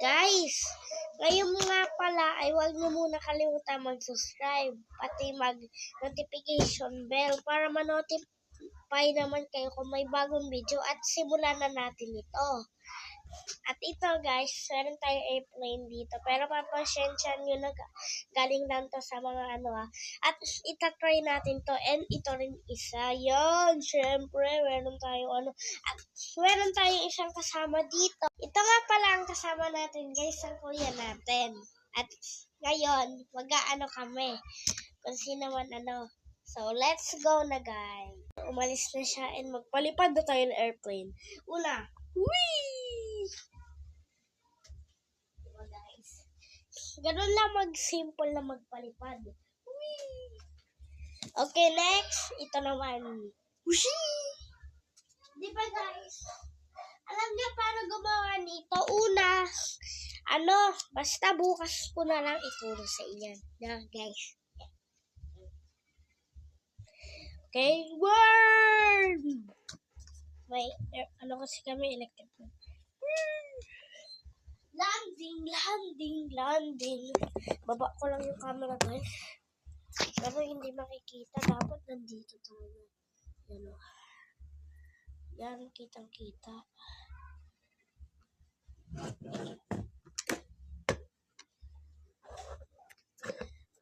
Guys, ngayon nga pala ay huwag niyo muna kalimutan mag-subscribe pati mag-notification bell para ma-notify naman kayo kung may bagong video at simulan na natin ito. At ito guys, meron tayong airplane dito pero papasensya nyo na galing lang to sa mga at itatry natin to and ito rin isa. Yan, syempre meron tayong at meron tayong isang kasama dito. Ito nga pala ang kasama natin guys, ang kuya natin. At ngayon, mag-aano kami kung sino man So, let's go na guys. Umalis na siya and magpalipad na tayo ng airplane. Una, whee! Diba guys? Ganun lang mag-simple na magpalipad. Whee! Okay, next. Ito naman. Whee! Diba guys? Alam niyo paano gumawa nito? Una, basta bukas ko na lang ituro sa inyo. Na, guys. Okay, worm! May, kasi kami electric. Landing. Baba ko lang yung camera, guys. Pero hindi makikita. Dapat nandito tayo. Yan, kitang-kita.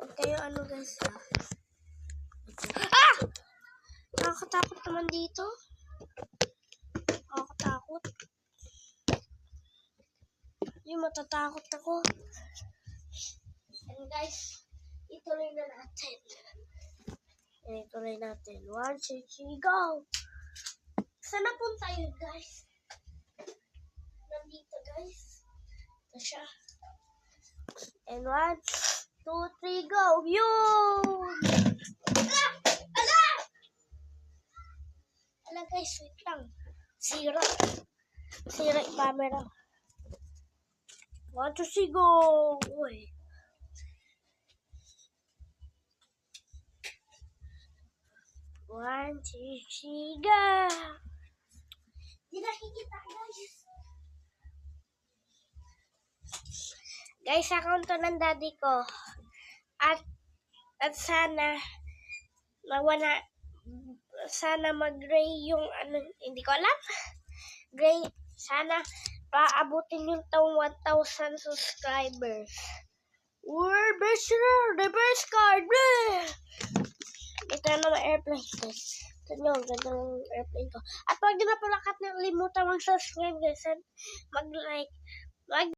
Okay, guys, nakakatakot naman dito. Nakakatakot. Yung matatakot ako. And guys, ituloy na natin. Ituloy natin. 1, 2, 3, go! Saan na punta yun, guys? Nandito, guys. Ito siya. And 1, 2, 3, go! Yun! Ala, guys, wait lang. Sira yung camera. 1, 2, 3, go! Uy. One, two, three, go! Di nakikita, guys. Guys, account to ng daddy ko. At sana sana mag-gray yung hindi ko alam. Gray, sana paabutin yung 1,000 subscribers. We're the best card. Ito na naman airplane, guys. Ito nyo, ganda ng airplane ko. At huwag nyo na pala nakalimutan mag-subscribe, guys. Mag-like.